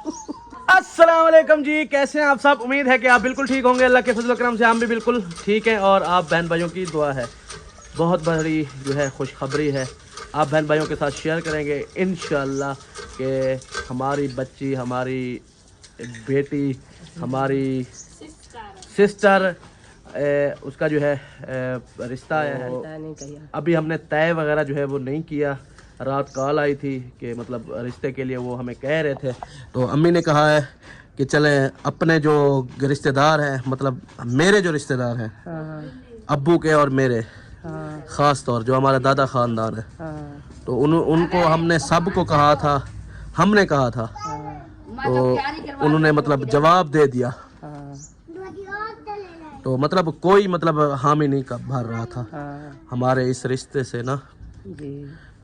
अस्सलाम वालेकुम जी, कैसे हैं आप सब। उम्मीद है कि आप बिल्कुल ठीक होंगे। अल्लाह के फजल करम से हम भी बिल्कुल ठीक हैं और आप बहन भाइयों की दुआ है। बहुत बड़ी जो है खुशखबरी है, आप बहन भाइयों के साथ शेयर करेंगे इंशाअल्लाह कि हमारी बच्ची, हमारी बेटी, हमारी सिस्टर उसका जो है रिश्ता है। अभी हमने तय वगैरह जो है वो नहीं किया। रात कॉल आई थी कि मतलब रिश्ते के लिए वो हमें कह रहे थे, तो अम्मी ने कहा है कि चलें अपने जो रिश्तेदार हैं, मतलब मेरे जो रिश्तेदार हैं अब्बू के और मेरे, ख़ास तौर जो हमारा दादा ख़ानदान है, तो उनको हमने सबको कहा था, हमने कहा था, तो उन्होंने मतलब जवाब दे दिया। तो मतलब कोई मतलब हामी नहीं भर रहा था हमारे इस रिश्ते से ना,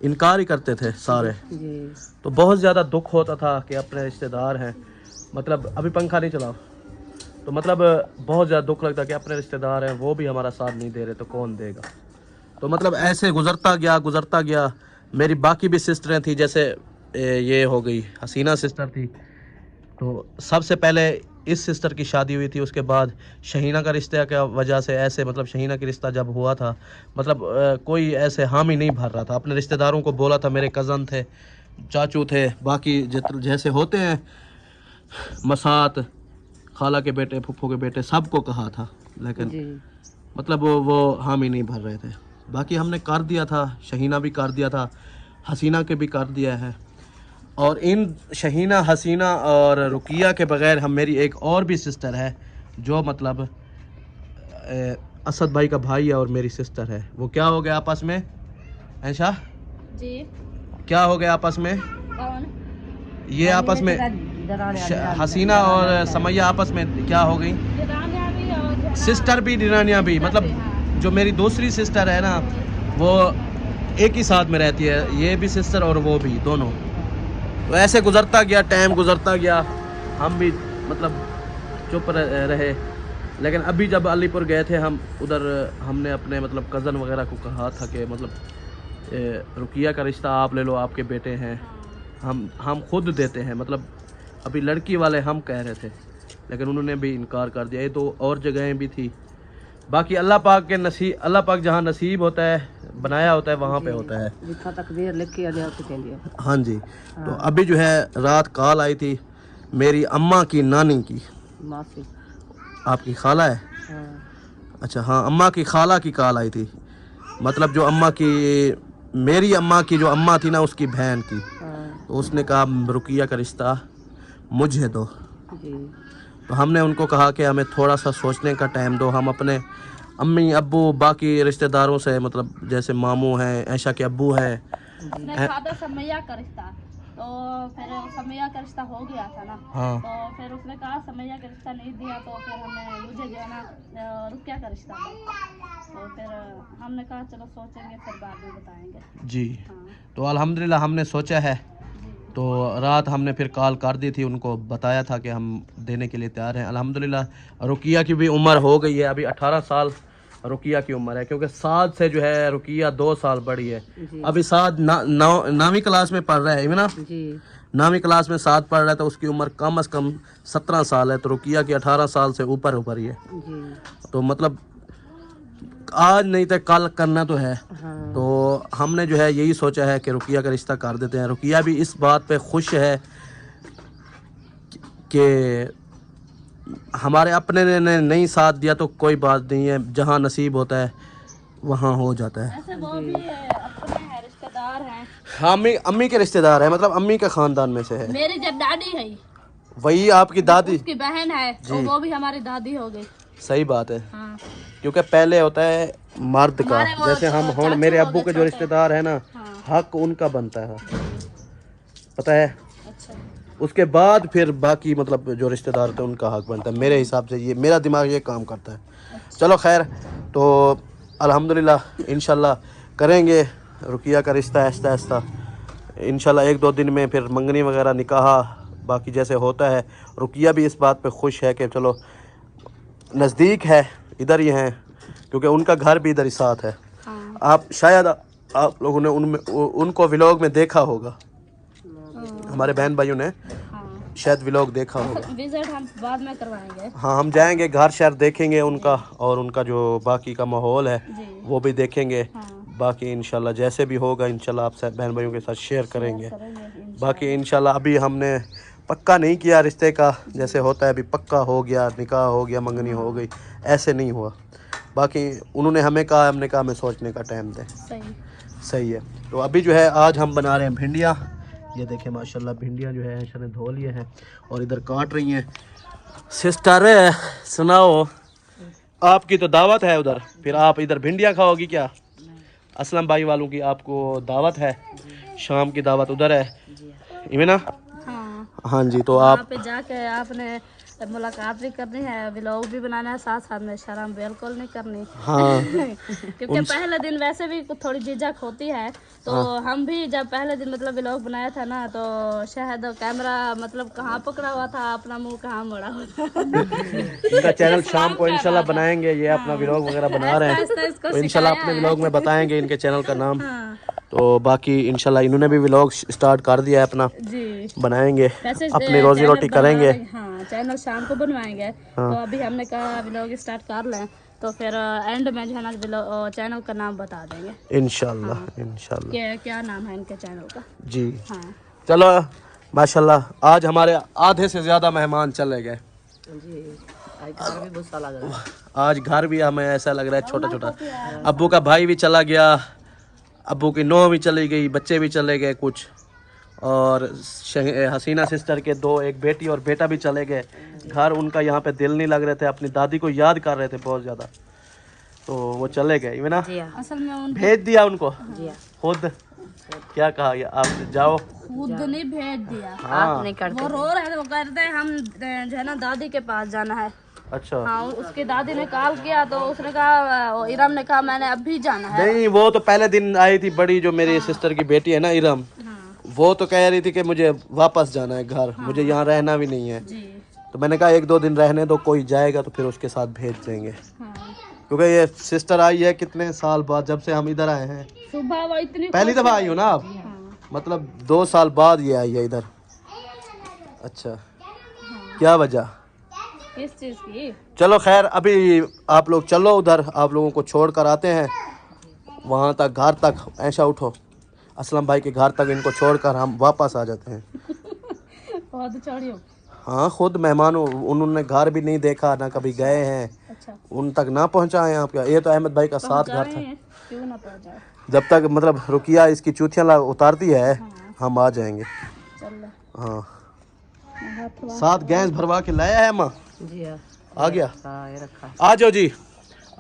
इनकार ही करते थे सारे। तो बहुत ज़्यादा दुख होता था कि अपने रिश्तेदार हैं, मतलब अभी पंखा नहीं चलाओ, तो मतलब बहुत ज़्यादा दुख लगता कि अपने रिश्तेदार हैं वो भी हमारा साथ नहीं दे रहे, तो कौन देगा। तो मतलब ऐसे गुज़रता गया। मेरी बाकी भी सिस्टरें थी, जैसे ये हो गई हसीना सिस्टर थी, तो सबसे पहले इस सिस्टर की शादी हुई थी, उसके बाद शहीना का रिश्ते की वजह से ऐसे मतलब शहीना की रिश्ता जब हुआ था, मतलब कोई ऐसे हामी नहीं भर रहा था। अपने रिश्तेदारों को बोला था, मेरे कज़न थे, चाचू थे, बाकी जैसे होते हैं मसात, खाला के बेटे, फुफ्फो के बेटे, सबको कहा था, लेकिन मतलब वो हामी नहीं भर रहे थे। बाकी हमने कर दिया था, शहीना भी कर दिया था, हसीना के भी कर दिया है। और इन शहीना, हसीना और रुकिया के बगैर हम मेरी एक और भी सिस्टर है जो मतलब असद भाई का भाई है और मेरी सिस्टर है। वो क्या हो गया आपस में ऐशा जी, क्या हो गया आपस में? कौन? ये आपस में हसीना और समैया आपस में क्या हो गई? सिस्टर भी डिरानिया भी, मतलब जो मेरी दूसरी सिस्टर है ना, वो एक ही साथ में रहती है, ये भी सिस्टर और वो भी, दोनों। तो ऐसे गुज़रता गया, टाइम गुज़रता गया, हम भी मतलब चुप रहे। लेकिन अभी जब अलीपुर गए थे हम, उधर हमने अपने मतलब कज़न वगैरह को कहा था कि मतलब रुकिया का रिश्ता आप ले लो, आपके बेटे हैं, हम खुद देते हैं। मतलब अभी लड़की वाले हम कह रहे थे, लेकिन उन्होंने भी इनकार कर दिया। ये तो और जगहें भी थी, बाकी अल्लाह पाक के नसीब, अल्लाह पाक जहाँ नसीब होता है, बनाया होता है, वहाँ पे होता है। हाँ जी। तो अभी जो है रात कॉल आई थी मेरी अम्मा की नानी की, आपकी खाला है? अच्छा हाँ, अम्मा की खाला की कॉल आई थी, मतलब जो अम्मा की, मेरी अम्मा की जो अम्मा थी ना, उसकी बहन की। तो उसने कहा रुकिया का रिश्ता मुझे दो। तो हमने उनको कहा कि हमें थोड़ा सा सोचने का टाइम दो, हम अपने अम्मी अब्बू बाकी रिश्तेदारों से, मतलब जैसे मामू हैं, ऐशा के अब्बू हैं, समैया का रिश्ता, तो फिर समैया का रिश्ता हो गया था ना। हाँ। तो फिर उसने कहा समैया का रिश्ता नहीं दिया, तो फिर हमें मुझे जो है ना रुकिया का रिश्ता दिया। तो फिर हमने कहा चलो सोचेंगे, फिर बाद में बताएंगे जी। हाँ। तो अल्हम्दुलिल्लाह हमने सोचा है। तो रात हमने फिर कॉल कर दी थी, उनको बताया था कि हम देने के लिए तैयार हैं। अल्हम्दुलिल्लाह रुकिया की भी उम्र हो गई है, अभी 18 साल रुकिया की उम्र है, क्योंकि साद से जो है रुकिया 2 साल बड़ी है। अभी साद 9वीं क्लास में पढ़ रहा है ना जी, 9वीं क्लास में साद पढ़ रहा है, तो उसकी उम्र कम से कम 17 साल है, तो रुकिया की 18 साल से ऊपर ही है जी। तो मतलब आज नहीं तो कल करना तो है। हाँ। तो हमने जो है यही सोचा है कि रुकिया का रिश्ता कर देते हैं। रुकिया भी इस बात पे खुश है कि हमारे अपने ने नहीं साथ दिया तो कोई बात नहीं है, जहाँ नसीब होता है वहाँ हो जाता है। ऐसे वो भी अपने हैं, रिश्तेदार हैं। हाँ, अम्मी के रिश्तेदार है, मतलब अम्मी के खानदान में से है। मेरी जब दादी है, वही आपकी दादी, उसकी बहन है, तो वो भी हमारी दादी हो गई। सही बात है। हाँ। क्योंकि पहले होता है मर्द का, जैसे हम हो, मेरे अब्बू के जो रिश्तेदार है ना, हाँ। हक उनका बनता है, पता है। अच्छा। उसके बाद फिर बाकी मतलब जो रिश्तेदार थे उनका हक बनता है, मेरे हिसाब से ये मेरा दिमाग ये काम करता है। अच्छा। चलो खैर, तो अल्हम्दुलिल्लाह इंशाल्लाह करेंगे रुकिया का रिश्ता आहिस्ता आहिस्ता, इंशाल्लाह 1-2 दिन में फिर मंगनी वगैरह निकाह बाकी जैसे होता है। रुकिया भी इस बात पे खुश है कि चलो नज़दीक है, इधर ही हैं, क्योंकि उनका घर भी इधर ही साथ है। हाँ। आप शायद आप लोगों ने उनको व्लॉग में देखा होगा, हमारे बहन भाइयों ने। हाँ। शायद व्लॉग देखा होगा। विजिट हम बाद में करवाएंगे। हाँ हम जाएंगे घर शहर देखेंगे उनका, और उनका जो बाकी का माहौल है जी। वो भी देखेंगे। हाँ। बाकी इंशाल्लाह जैसे भी होगा इंशाल्लाह आप सब बहन भाइयों के साथ शेयर करेंगे। करेंगे बाकी इंशाल्लाह अभी हमने पक्का नहीं किया रिश्ते का, जैसे होता है अभी पक्का हो गया, निकाह हो गया, मंगनी हो गई, ऐसे नहीं हुआ। बाकी उन्होंने हमें कहा, हमने कहा हमें सोचने का टाइम दे। सही है। तो अभी जो है आज हम बना रहे हैं भिंडियाँ। ये देखें माशाल्लाह भिंडियाँ जो है ऐशा ने धो लिए हैं और इधर काट रही हैं। सिस्टर सुनाओ, आपकी तो दावत है उधर, फिर आप इधर भिंडियाँ खाओगी क्या? असलम भाई वालों की आपको दावत है, शाम की दावत उधर है इमेना। हाँ जी, तो आप पे जाके आपने मुलाकात भी करनी है, व्लॉग भी बनाना है, साथ साथ में शर्म बिल्कुल नहीं करनी। हाँ क्योंकि पहले दिन वैसे भी थोड़ी झिझक होती है, तो हम भी जब पहले दिन मतलब व्लॉग बनाया था ना, तो शायद कैमरा मतलब कहाँ पकड़ा हुआ था, अपना मुंह कहाँ मोड़ा हुआ था। इनका चैनल शाम को इंशाल्लाह बनाएंगे, ये अपना व्लॉग वगैरह बना रहे हैं, तो इंशाल्लाह अपने व्लॉग में बताएंगे इनके चैनल का नाम। तो बाकी इंशाल्लाह इन्होंने भी व्लॉग स्टार्ट कर दिया है अपना, बनाएंगे, अपनी रोजी रोटी करेंगे। हाँ चैनल शाम को बनवाएंगे। तो अभी हमने कहा व्लॉग स्टार्ट कर लें, तो फिर एंड में जो है ना चैनल का नाम बता देंगे इंशाल्लाह। इंशाल्लाह क्या नाम है इनके चैनल का जी। हाँ चलो माशाल्लाह आज हमारे आधे से ज्यादा मेहमान चले गए जी। घर भी गुस्सा लग रहा है। आज घर भी हमें ऐसा लग रहा है छोटा छोटा। अब्बू का भाई भी चला गया, अब्बू की नौं भी चली गई, बच्चे भी चले गए कुछ, और हसीना सिस्टर के दो, एक बेटी और बेटा भी चले गए। घर उनका यहाँ पे दिल नहीं लग रहे थे, अपनी दादी को याद कर रहे थे बहुत ज़्यादा, तो वो चले गए ना। असल में भेज दिया उनको खुद, क्या कहा आप जाओ, खुद नहीं भेज दिया। हाँ वो रो रहे थे, वो कहते हैं हम जो है ना दादी के पास जाना है। अच्छा हाँ उसकी दादी ने कॉल किया, तो उसने कहा, इरम ने कहा मैंने अभी जाना है। नहीं वो तो पहले दिन आई थी बड़ी, जो मेरी सिस्टर की बेटी है ना इरम, वो तो कह रही थी कि मुझे वापस जाना है घर, मुझे यहाँ रहना भी नहीं है। तो मैंने कहा 1-2 दिन रहने दो, कोई जाएगा तो फिर उसके साथ भेज देंगे। क्योंकि ये सिस्टर आई है कितने साल बाद, जब से हम इधर आए हैं। सुबह वो इतनी पहली दफा आई हो ना आप? मतलब 2 साल बाद ये आई है इधर। अच्छा क्या वजह? किस चीज की? चलो खैर अभी आप लोग चलो उधर, आप लोगों को छोड़ कर आते हैं वहाँ तक, घर तक। ऐसा उठो, असलम भाई के घर तक इनको छोड़कर हम वापस आ जाते हैं। हाँ खुद मेहमान, उन्होंने घर भी नहीं देखा ना, कभी गए हैं। अच्छा। उन तक ना पहुँचाए आप क्या? ये तो अहमद भाई का साथ घर था। क्यों ना पहुंचाए? जब तक मतलब रुकिया इसकी चूतियाँ उतारती है हम आ जाएंगे। हाँ साथ गैस भरवा के लाया है माँ जी। आ गया, आ जाओ जी,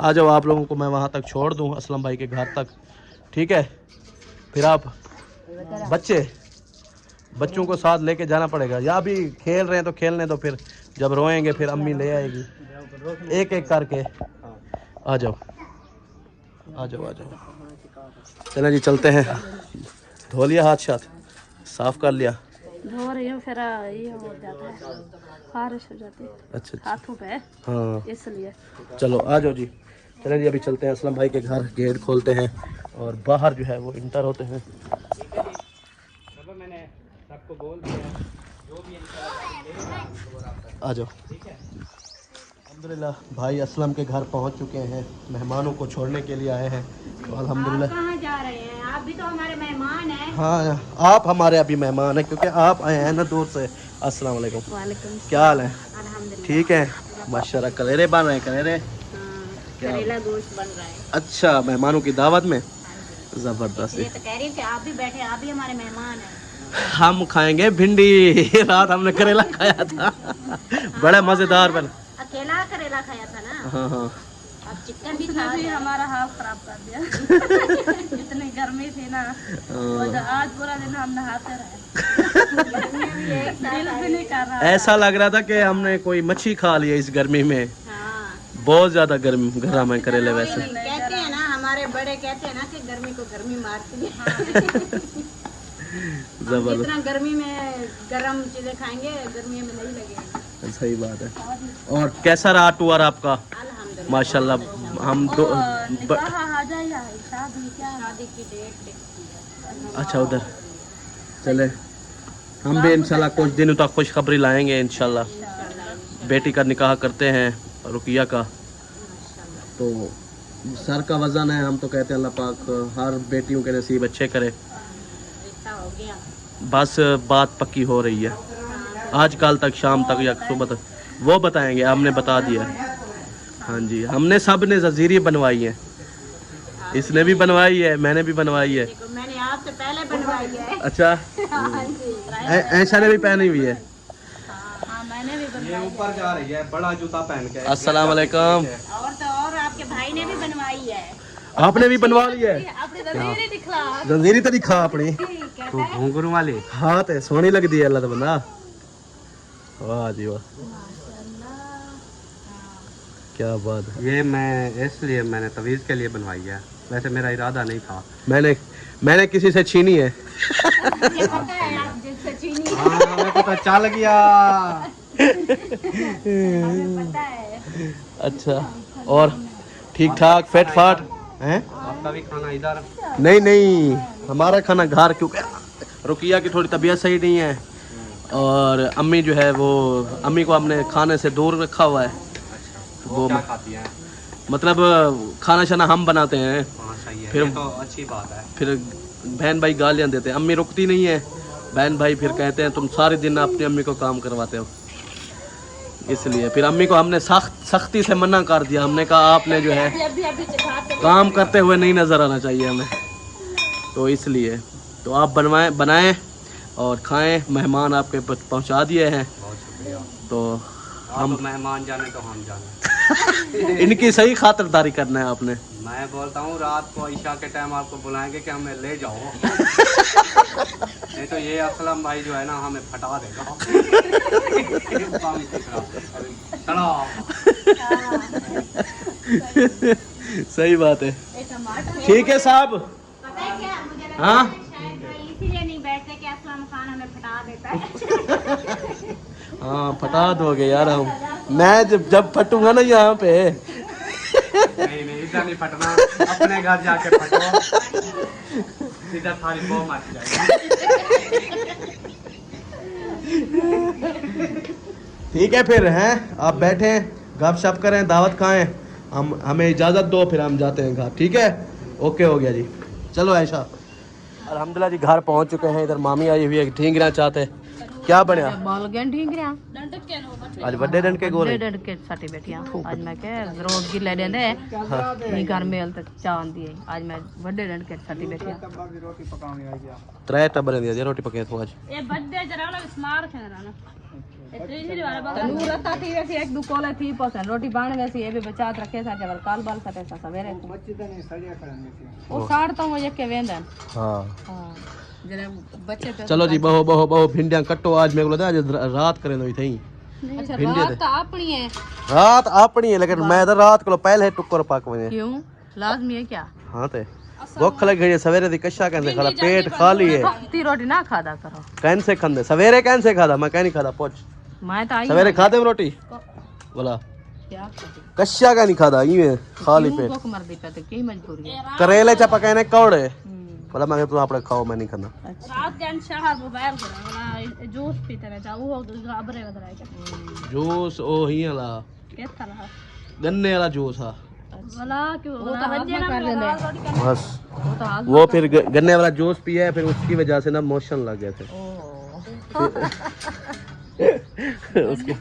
आ जाओ। आप लोगों को मैं वहाँ तक छोड़ दूँ, असलम भाई के घर तक, ठीक है? फिर आप बच्चों को साथ लेके जाना पड़ेगा, या अभी खेल रहे हैं तो खेलने दो, फिर जब रोएंगे फिर अम्मी ले आएगी, एक एक करके। आ जाओ आ जाओ आ जाओ। चलें जी चलते हैं। धो लिया हाथ शाथ, साफ कर लिया? धो रही हूँ, फिर ये हो जाता है, बारिश हो जाती है अच्छा हाथों पे, हाँ इसलिए। चलो आ जाओ जी, चलें जी अभी चलते हैं असलम भाई के घर। गेट खोलते हैं और बाहर जो है वो इंटर होते हैं। मैंने सबको बोल दिया जो भी आ जाओ। अल्हम्दुलिल्लाह भाई असलम के घर पहुंच चुके हैं, मेहमानों को छोड़ने के लिए आए हैं। तो अल्हम्दुलिल्लाह। कहाँ जा रहे हैं? आप भी तो हमारे मेहमान हैं। हाँ आप हमारे अभी मेहमान हैं, क्योंकि आप आए हैं ना दूर से। अस्सलाम वालेकुम। क्या हाल है? ठीक है माशाल्लाह। कलेरे बन रहे हैं, कलेरे? करेला गोश्त बन रहा है। अच्छा मेहमानों की दावत में, जबरदस्त। ये तो कह रही हूँ कि आप भी बैठे, आप भी हमारे मेहमान हैं। हम खाएंगे भिंडी। रात हमने करेला खाया था, बड़ा मजेदार बना। अकेला करेला खाया था ना? हाँ हाँ। अब चिकन भी उसने खा भी हमारा हाल खराब कर दिया। इतनी गर्मी थी ना, और आज पूरा दिन हम नहाते रहे। दिल भी नहीं कर रहा। ऐसा लग रहा था कि हमने कोई मच्छी खा लिया इस गर्मी में। बहुत ज्यादा गर्म है करेले वैसे। कहते हैं ना, हमारे बड़े कहते हैं ना कि गर्मी को गर्मी मारती है। जबरदस्त। जितना गर्मी में गर्म चीजें खाएंगे, गर्मी में नहीं लगेगा। सही बात है। और कैसा रहा टूर आपका? माशाल्लाह हम दो शादी की डेट। अच्छा उधर चले हम भी इंशाल्लाह कुछ दिनों तक खुशखबरी लाएंगे इंशाल्लाह। बेटी का निकाह करते हैं रुकिया का, तो सर का वजन है, हम तो कहते हैं अल्लाह पाक हर बेटियों के नसीब अच्छे करे। रिश्ता हो गया। बस बात पक्की हो रही है, आज कल तक शाम तक या सुबह तक वो बताएंगे, हमने बता दिया। हाँ जी, हमने सब ने जंजीरें बनवाई हैं, इसने भी बनवाई है, मैंने भी बनवाई है। देखो मैंने आपसे पहले बनवाई है। अच्छा, ऐशा ने भी पहनी हुई है। हाँ मैंने भी बनवाई। ऊपर जा रही है बड़ा जूता पहन के। अस्सलाम वालेकुम। और तो और आपके भाई ने भी बनवाई है। आपने भी बनवा ली है? अपनी जंजीरें दिखला। जंजीरी तो दिखा अपनी घुंघरू वाली हाँ तो सोहनी लगती है अल्लाह तो बंदा। वाह जी वाह, क्या बात है। ये मैं इसलिए मैंने तवीज़ के लिए बनवाई है, वैसे मेरा इरादा नहीं था। मैंने किसी से छीनी है। मुझे पता है आप जिससे चीनी हाँ, मेरे को तो चल गया। हमें पता है। अच्छा, और ठीक ठाक फिट फाट हैं? आपका भी खाना इधर? नहीं, हमारा खाना घर, क्योंकि रुकिया की थोड़ी तबीयत सही नहीं है और अम्मी जो है वो, अम्मी को हमने खाने से दूर रखा हुआ है। वो क्या खाती हैं? मतलब खाना शाना हम बनाते हैं, हाँ सही है, फिर- ये तो अच्छी बात है। फिर बहन भाई गालियाँ देते हैं, अम्मी रुकती नहीं है, बहन भाई फिर कहते हैं तुम सारे दिन अपनी अम्मी को काम करवाते हो, इसलिए फिर अम्मी को हमने सख्ती से मना कर दिया। हमने कहा आपने जो है काम करते हुए नहीं नज़र आना चाहिए हमें, तो इसलिए तो आप बनाएं और खाएं। मेहमान आपके पहुंचा दिए हैं, बहुत शुक्रिया। तो हम मेहमान जाने तो हम जाने। इनकी सही खातिरदारी करना है आपने। मैं बोलता हूँ रात को ईशा के टाइम आपको बुलाएंगे कि हमें ले जाओ। नहीं तो ये असलम भाई जो है ना हमें फटा देगा। चलो। सही बात है, ठीक है साहब। पता है क्या मुझे लगता हाँ? है शायद वो इसीलिए नहीं बैठते कि असलम खान हमें फटा देता है। हाँ फटा दोगे यार, हम मैं जब फटूंगा ना यहाँ पे। नहीं इधर नहीं फटना, अपने घर जाके फटो, इधर थारी बो मच जाएगी। ठीक है फिर हैं, आप बैठे गपशप करें, दावत खाएं, हमें इजाज़त दो, फिर हम जाते हैं घर। ठीक है, ओके हो गया जी, चलो ऐशा। अल्हम्दुलिल्लाह जी घर पहुंच चुके हैं। इधर मामी आई हुई है, ठींगना चाहते हैं। क्या बनया बाल गन ठीक रहा डंडक के नो बट आज बड़े डंड के गोले डर के साटी बैठिया। आज मैं के रोज गिले देंदे नहीं घर में हल तक चावन दिए। आज मैं बड़े डंड के साटी बैठिया। त्रै टब्बर दिया रोटी पके तो आज। ये बर्थडे जरा ना स्मार्ट है ना इतनी वाला बाबा नूरता थी वैसे एक दो कोले थी पसंद रोटी बाण वैसे ये भी बचात रखे सा जबर काल बाल सटे सा सवेरे वो साड़ तो वो एक के वेंदन। हां हां जरा बच्चे पे चलो जी, बहु भिंडियां कट्टो। आज मेरे को लगा आज रात करे तो थी। अच्छा भिंडी रात तो अपनी है। रात अपनी है, लेकिन मैं तो रात को पहले टुक्कर पकवने। क्यों लाजमी है क्या? हां ते भूख लग गई सवेरे दी कशा कहंदे खाला पेट खाली है। ती रोटी ना खादा करो। कैन से खंदे सवेरे कैन से खादा, मैं कह नहीं खाता पोच मैं तो आई सवेरे खादे में रोटी बोला क्या खादी कशा का नहीं खादा, यूं खाली पेट। भूख मर दी पे तो की मजबूरी है। करेले चा पकाने कौड़े बोला मैं तू आपने खाओ, मैं नहीं खाना। रात के शहर मोबाइल करा वाला जूस पीते रहे जा वो घबरे वदरा है जूस ओ ही वाला के तरह गन्ने वाला जूस हा वाला क्यों वो तो हाथ में कर देंगे। बस वो तो हाथ वो फिर गन्ने वाला जूस पिया है, फिर उसकी वजह से ना मोशन लग गए थे उसके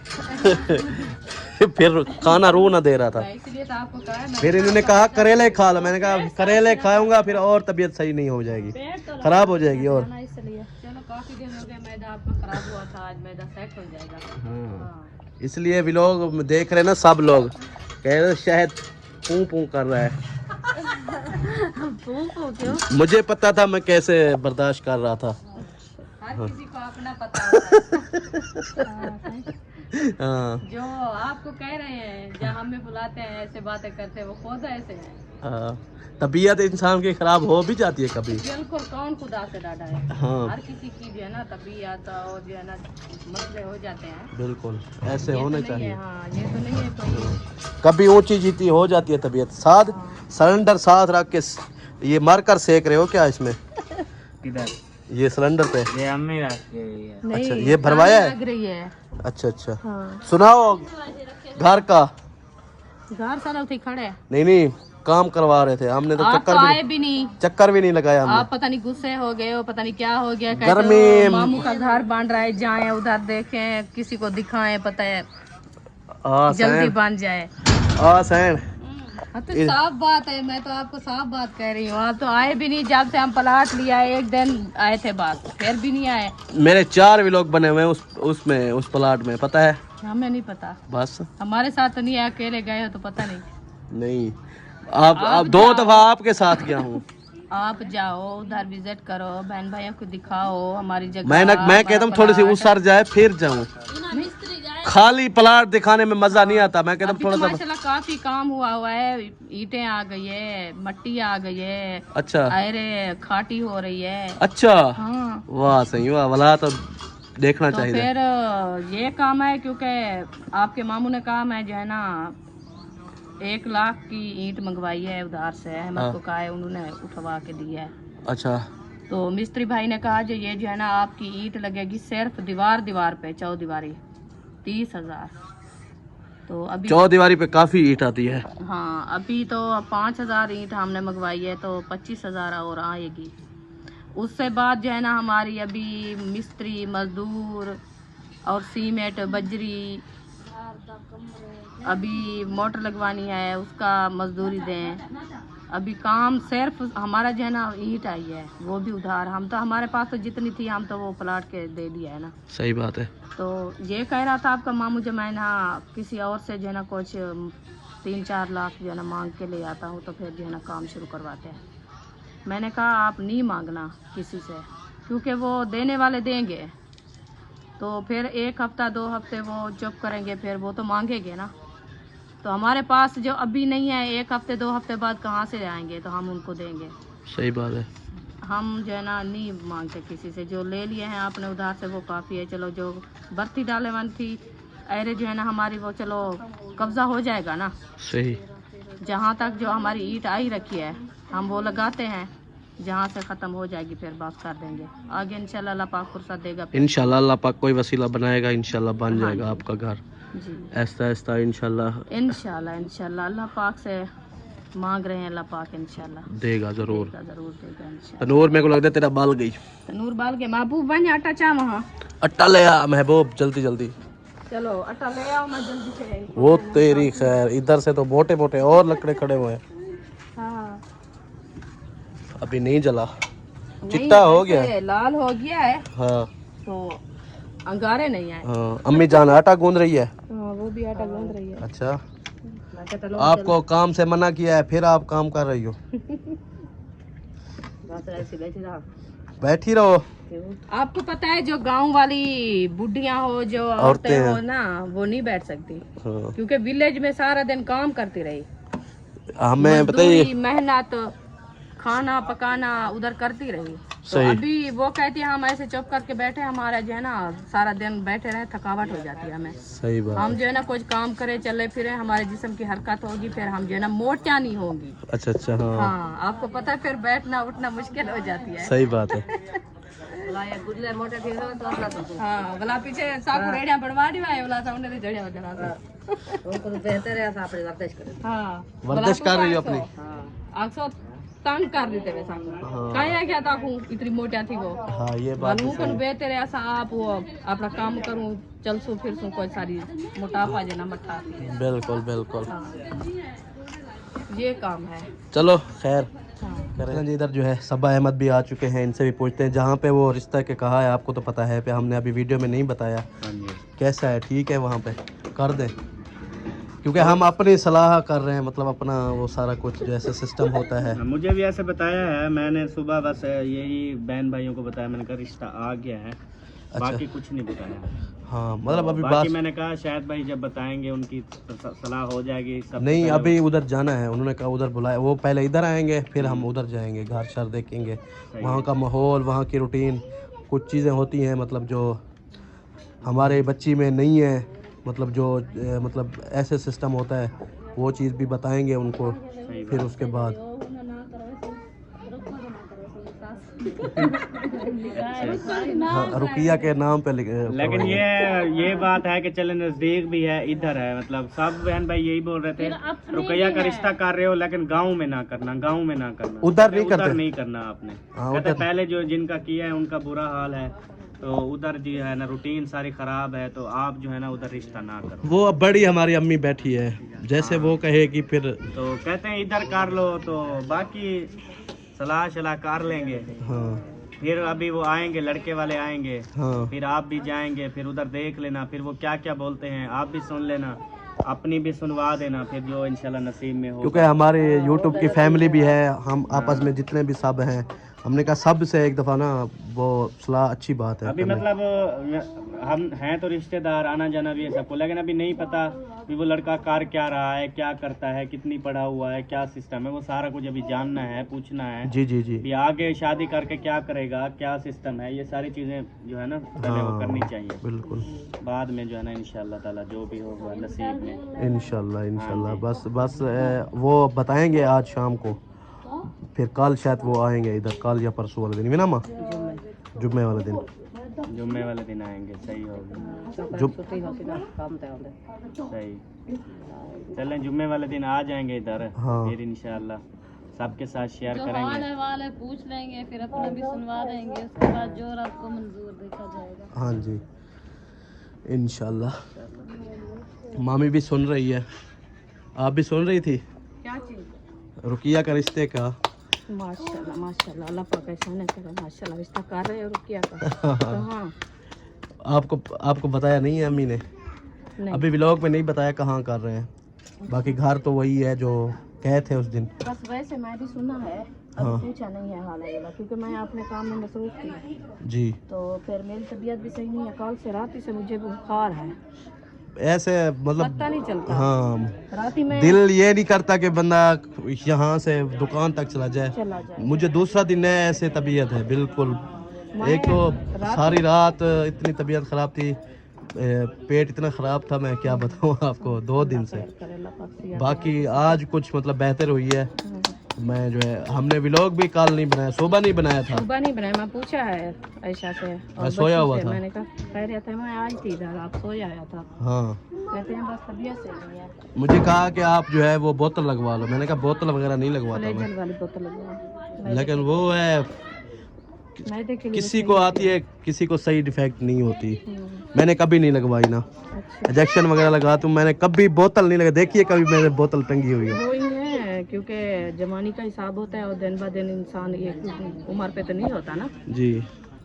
फिर खाना रू ना दे रहा था, इसलिए तो आपको कहा है फिर इन्होंने कहा करेले खा लो। मैंने कहा करेले खाऊंगा फिर और तबीयत सही नहीं हो जाएगी, खराब हो जाएगी। और ना इसलिए चलो काफी दिन हो गए मैदा आपका खराब हुआ था, आज मैदा सेट हो जाएगा। हाँ, इसलिए भी लोग देख रहे ना, सब लोग कह रहे शायद पू पू कर रहा है। क्यों? मुझे पता था मैं कैसे बर्दाश्त कर रहा था। हर किसी को अपना पता होता है। हाँ जो आपको कह रहे हैं जहाँ हमें बुलाते हैं ऐसे बातें करते हैं वो खुद ऐसे हैं। हाँ, तबीयत इंसान की खराब हो भी जाती है कभी। बिल्कुल कौन खुदा से डाटा है। हाँ हर किसी की जो है ना तबीयत और जो है ना मसले हो जाते हैं। बिल्कुल ऐसे ये तो होने नहीं चाहिए। है, हाँ ये तो नहीं है कोई। कभी ऊंची जीती हो जाती है तबीयत। साथ सिलेंडर साथ रख के ये मर कर सेक रहे हो क्या इसमें? किधर ये सिलेंडर पे? ये अम्मी रख गई है। नहीं, अच्छा, ये भरवाया है? लग रही है। अच्छा अच्छा। हाँ, सुनाओ घर का। घर सारा उठी खड़े हैं। नहीं काम करवा रहे थे हमने तो आप तो आए भी नहीं। चक्कर भी नहीं लगाया हमने। आप पता नहीं गुस्से हो गए हो, पता नहीं क्या हो गया। गर्मी। कहते हो मामू का घर बन रहा है, जाएं उधर देखें, किसी को दिखाएं, पता है जल्दी बन जाए। सैन हाँ तो साफ बात है, मैं तो आपको साफ बात कह रही हूँ। आप तो आए भी नहीं, जब से हम प्लाट लिया है एक दिन आए थे बात, फिर भी नहीं आए। मेरे 4 व्लॉग बने हुए हैं उसमें, उस प्लाट में, पता है? हमें नहीं पता, बस हमारे साथ तो नहीं है, अकेले गए हो तो पता नहीं। नहीं, आप 2 दफा आपके साथ गया हूँ। आप जाओ उधर विजिट करो, बहन भाइयों को दिखाओ हमारी जगह। मैं कहता हूँ थोड़ी सी उसर जाए फिर जाऊँ। खाली प्लाट दिखाने में मजा नहीं आता। मैं कहता हूँ थोड़ा सा माशाल्लाह काफी काम हुआ है, ईंटें आ गई है, मट्टी आ गई है। अच्छा, अरे खाटी हो रही है। अच्छा, हाँ वाह सही वाह, वाला तो देखना तो चाहिए। फिर ये काम है, क्योंकि आपके मामू ने कहा मैं जो है ना 1 लाख की ईंट मंगवाई है उधार से, अहमद को कहा है, उन्होंने उठवा के दी है। अच्छा, तो मिस्त्री भाई ने कहा जो ये जो है ना आपकी ईंट लगेगी सिर्फ दीवार पे, चौदीवारी 30,000। तो अभी चौदीवारी पे काफी ईंट आती है। हाँ अभी तो 5,000 ईंट हमने मंगवाई है, तो 25,000 और आएगी। उससे बाद जो है ना हमारी अभी मिस्त्री मजदूर और सीमेंट बजरी, अभी मोटर लगवानी है, उसका मजदूरी दें। अभी काम सिर्फ हमारा जो है ना ईंट आई है, वो भी उधार। हम तो हमारे पास तो जितनी थी हम तो वो प्लाट के दे दिया है ना। सही बात है। तो ये कह रहा था आपका मामू जो मैं ना किसी और से जो है ना कुछ 3-4 लाख जो है ना मांग के ले आता हूँ, तो फिर जो है ना काम शुरू करवाते हैं। मैंने कहा आप नहीं मांगना किसी से, क्योंकि वो देने वाले देंगे, तो फिर 1 हफ्ता 2 हफ्ते वो चुप करेंगे, फिर वो तो मांगेंगे ना। तो हमारे पास जो अभी नहीं है, 1 हफ्ते 2 हफ्ते बाद कहाँ से आएंगे, तो हम उनको देंगे। सही बात है। हम जो है ना नहीं मांगते किसी से, जो ले लिए हैं आपने उधार से वो काफ़ी है। चलो जो बर्ती डाले वन थी अरे जो है ना हमारी, वो चलो कब्जा हो जाएगा ना। सही। जहाँ तक जो हमारी ईंट आई रखी है हम वो लगाते हैं, जहाँ से ख़त्म हो जाएगी फिर बात कर देंगे आगे। इंशाल्लाह अल्लाह पाक फुर्सत देगा। इंशाल्लाह अल्लाह पाक कोई वसीला बनाएगा, इंशाल्लाह बन जाएगा आपका घर जी ऐसा ऐसा। इंशाल्लाह इंशाल्लाह अल्लाह पाक से मांग रहे हैं, अल्लाह पाक इंशाल्लाह देगा जरूर। जरूर देगा इंशाल्लाह। तनूर मेरे को लगता है तेरा बाल गई। तनूर बाल के महबूब बन आटा चा वहाँ। अट्टा ले आ महबूब, जल्दी जल्दी। चलो आटा ले आओ, मैं जल्दी से। वो तेरी खैर, इधर से तो मोटे मोटे और लकड़े खड़े हुए हैं। हाँ अभी नहीं जला, चिट्टा हो गया है। लाल हो गया है। हाँ तो अंगारे नहीं आए। हाँ, अम्मी जान आटा गूंद रही है। हाँ वो भी आटा गूंद रही है। अच्छा, मैं कहा चलो आपको काम से मना किया है, फिर आप काम कर रही हो। बस ऐसे बैठे रहो। बैठी रहो। आपको पता है जो गांव वाली बुढ़ियां हो, जो औरतें हो ना, वो नहीं बैठ सकती, हाँ। क्योंकि विलेज में सारा दिन काम करती रही, हमें बताइए। मजदूरी, मेहनत, खाना पकाना उधर करती रही। तो सही। अभी वो कहती है हम ऐसे चुप करके बैठे, हमारा जो है ना सारा दिन बैठे रहे, थकावट हो जाती है हमें। सही बात। हम जो है ना कुछ काम करे, चले फिरे, हमारे जिस्म की हरकत होगी, फिर हम जो है ना मोटा नहीं होंगी। अच्छा अच्छा। हाँ हाँ आपको पता है फिर बैठना उठना मुश्किल हो जाती है। सही बात है। हाँ भला पीछे साकू रेडिया बढ़वा दी है, भला सामने से जड़िया वगैरह उनको तो बेहतर है आपने वर्जिश करें। हाँ वर्जिश कर रही हो अपनी। आंखों तंग कर देते वे साकू। कहीं क्या ताकू इतनी मोटा थी वो। हाँ ये बात मालूम कौन बेहतर है ऐसा आप वो अपना काम करूँ, चल सू फिर सू, कोई सारी मोटापा जना मठा। बिल्कुल बिल्कुल। हाँ ये काम है। चलो खैर हाँ करें जी। इधर जो है सबा अहमद भी आ चुके हैं, इनसे भी पूछते हैं। जहाँ पे वो रिश्ता के कहा है आपको तो पता है, पे हमने अभी वीडियो में नहीं बताया कैसा है। ठीक है वहाँ पे कर दें, क्योंकि हम अपनी सलाह कर रहे हैं, मतलब अपना वो सारा कुछ जैसे सिस्टम होता है। मुझे भी ऐसे बताया है, मैंने सुबह बस यही बहन भाइयों को बताया, मैंने कहा रिश्ता आ गया है। बाकी कुछ नहीं बताया। हाँ मतलब अभी बाकी बात मैंने कहा शायद भाई जब बताएंगे उनकी सलाह हो जाएगी सब। नहीं, अभी उधर जाना है, उन्होंने कहा उधर बुलाया। वो पहले इधर आएंगे, फिर हम उधर जाएंगे, घर शर देखेंगे, वहाँ का माहौल, वहाँ की रूटीन, कुछ चीज़ें होती हैं मतलब जो हमारे बच्ची में नहीं है, मतलब जो मतलब ऐसे सिस्टम होता है, वो चीज़ भी बताएंगे उनको। फिर उसके बाद रुकिया के नाम पे लेकिन ये बात है कि चले नजदीक भी है, इधर है, मतलब सब बहन भाई यही बोल रहे थे रुकैया का रिश्ता कर रहे हो लेकिन गांव में ना करना, गांव में ना करना, उधर नहीं करते, उधर नहीं करना आपने। कहते पहले जो जिनका किया है उनका बुरा हाल है, तो उधर जो है ना रूटीन सारी खराब है, तो आप जो है ना उधर रिश्ता ना करो। वो अब बड़ी हमारी अम्मी बैठी है, जैसे वो कहेगी फिर तो कहते हैं इधर कर लो, तो बाकी सलाह कर लेंगे। हाँ फिर अभी वो आएंगे, लड़के वाले आएंगे, हाँ फिर आप भी जाएंगे, फिर उधर देख लेना, फिर वो क्या क्या बोलते हैं आप भी सुन लेना, अपनी भी सुनवा देना, फिर जो इंशाल्लाह नसीब में हो। क्योंकि हमारे YouTube की फैमिली भी है, हम आपस में जितने भी सब हैं, हमने कहा सब से एक दफ़ा ना वो सलाह अच्छी बात है। अभी मतलब हम हैं तो रिश्तेदार, आना जाना भी है सबको, लेकिन अभी नहीं पता कि वो लड़का कर क्या रहा है, क्या करता है, कितनी पढ़ा हुआ है, क्या सिस्टम है, वो सारा कुछ अभी जानना है, पूछना है। जी जी जी। भी आगे शादी करके क्या करेगा, क्या सिस्टम है, ये सारी चीज़ें जो है ना पहले वो करनी चाहिए। बिल्कुल, बाद में जो है ना इंशाल्लाह ताला जो भी होगा नसीब में इंशाल्लाह। बस वो बताएंगे आज शाम को, फिर कल शायद वो आएंगे इधर, कल या परसों वाले दिन, ना माँ? जुम्मे वाले दिन, जुम्मे वाले दिन आएंगे, सही होगा। सही, चलें जुम्मे वाले दिन आ जाएंगे इधर। हाँ। फिर इंशाल्लाह सबके साथ शेयर जो करेंगे। हाल वाले पूछ लेंगे, फिर अपना भी सुनवा देंगे, उसके बाद जो आपको मंजूर देखा जाएगा। हाँ जी इंशाल्लाह। मामी भी सुन रही है, आप भी सुन रही थी क्या चीज़? रुकिया का रिश्ते का। माशाल्लाह माशाल्लाह, अल्लाह पाक ऐसा न करे, माशाल्लाह रिश्ता कर रहे हो रुकिया का। तो हाँ, आपको बताया नहीं है अम्मी ने? नहीं। अभी व्लॉग में नहीं बताया कहाँ कर रहे हैं, बाकी घर तो वही है जो कहे थे उस दिन। बस वैसे मैं भी सुना है, हाँ। अब पूछा नहीं है हाल है, क्योंकि मैं अपने काम में मसरूफ थी, जी। तो फिर मेरी तबीयत भी सही नहीं है, कल से रात ही से मुझे बुखार है, ऐसे मतलब पता नहीं चलता। हाँ, रात ही में दिल ये नहीं करता कि बंदा यहाँ से दुकान तक चला जाए। चला जाए। मुझे दूसरा दिन है ऐसे तबीयत है बिल्कुल। एक तो सारी रात इतनी तबीयत ख़राब थी, पेट इतना ख़राब था, मैं क्या बताऊँ आपको 2 दिन से। बाकी आज कुछ मतलब बेहतर हुई है। मैं जो है, हमने व्लॉग भी कल नहीं बनाया, सुबह नहीं बनाया था। सुबह नहीं बनाया, मैं पूछा है ऐशा से, मैं सोया हुआ था। मैंने कहा कह रहा था मैं आज थी इधर, आप सोया आया था। हाँ, कहते हैं बस तबीयत से नहीं है, मुझे कहा कि आप जो है वो बोतल लगवा लो, मैंने कहा बोतल वगैरह नहीं लगवाता मैं, फ्लेजल वाली बोतल लगवा। लेकिन वो है मैदे के लिए किसी को आती है, किसी को सही डिफेक्ट नहीं होती। मैंने कभी नहीं लगवाई ना, इंजेक्शन वगैरह लगा तो मैंने कभी बोतल नहीं लगा। देखिए कभी मेरे बोतल टंगी हुई है। वो ही है, क्योंकि जवानी का हिसाब होता है और दिन ब दिन इंसान ये उम्र पे तो नहीं होता ना, जी।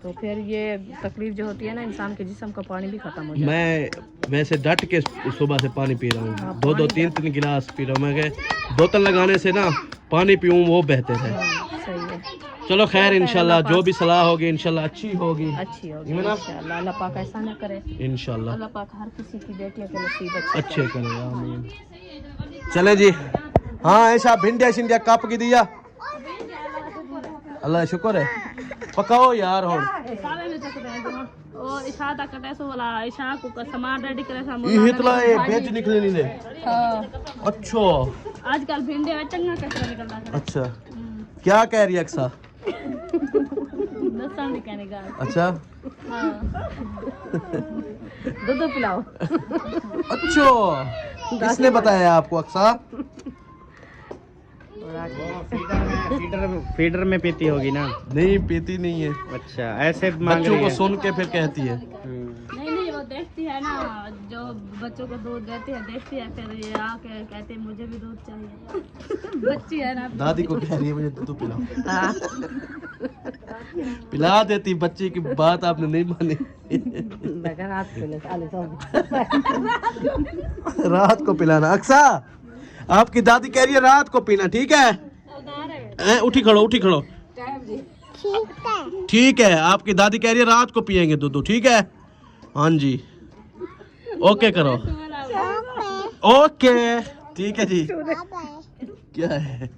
तो फिर ये तकलीफ जो होती है ना, इंसान के जिस्म का पानी भी खत्म हो जाता है। मैं वैसे डट के सुबह से पानी पी रहा हूँ, 2-2 3-3 गिलास पी रहा हूँ। मैं बोतल लगाने से ना पानी पीऊँ वो बेहतर है। सही है, चलो खैर, इंशाल्लाह जो भी सलाह होगी इंशाल्लाह अच्छी होगी, अच्छी होगी इंशाल्लाह। अल्लाह पाक ऐसा ना करे, इंशाल्लाह अल्लाह पाक हर किसी की बेटियों के नसीब अच्छे करे, आमीन। चले जी, हाँ ऐसा भिंडिया शिंडिया कप की दिया, अल्लाह शुक्र है। पकाओ यार हो ओ इशा तक कैसे बोला, इशा को सामान रेडी करे सा ये हितला ये बेच निकले नहीं ले। हां अच्छा, आजकल भिंडी में चंगा कैसे निकलता है। अच्छा क्या कह रही है अक्सा? दस्तान भी कहने का। अच्छा, हां दूध पिलाओ। अच्छा किसने बताया आपको अक्सा? फीडर में पीती होगी ना? नहीं पीती नहीं है। अच्छा, ऐसे मांग बच्चों रही को है। सुन के फिर कहती है। नहीं वो देखती है ना, जो बच्चों को दूध देती है, देखती है, फिर ये आके कहते हैं मुझे भी दूध चाहिए। बच्ची है ना, दादी को कह रही है मुझे दूध पिलाओ। पिला देती, बच्ची की बात आपने नहीं मानी। रात को पिलाना। अक्सा आपकी दादी कह रही है रात को पीना, ठीक है? उठी खड़ो ठीक है, आपकी दादी कह रही है रात को पियेंगे दूध, ठीक है? हाँ जी, ओके करो, ओके ठीक है जी। क्या है?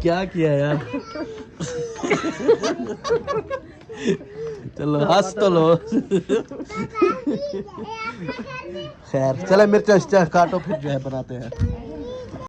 क्या किया यार? चलो हंस तो लो। खैर चले मिर्चा काटो फिर जो है बनाते हैं।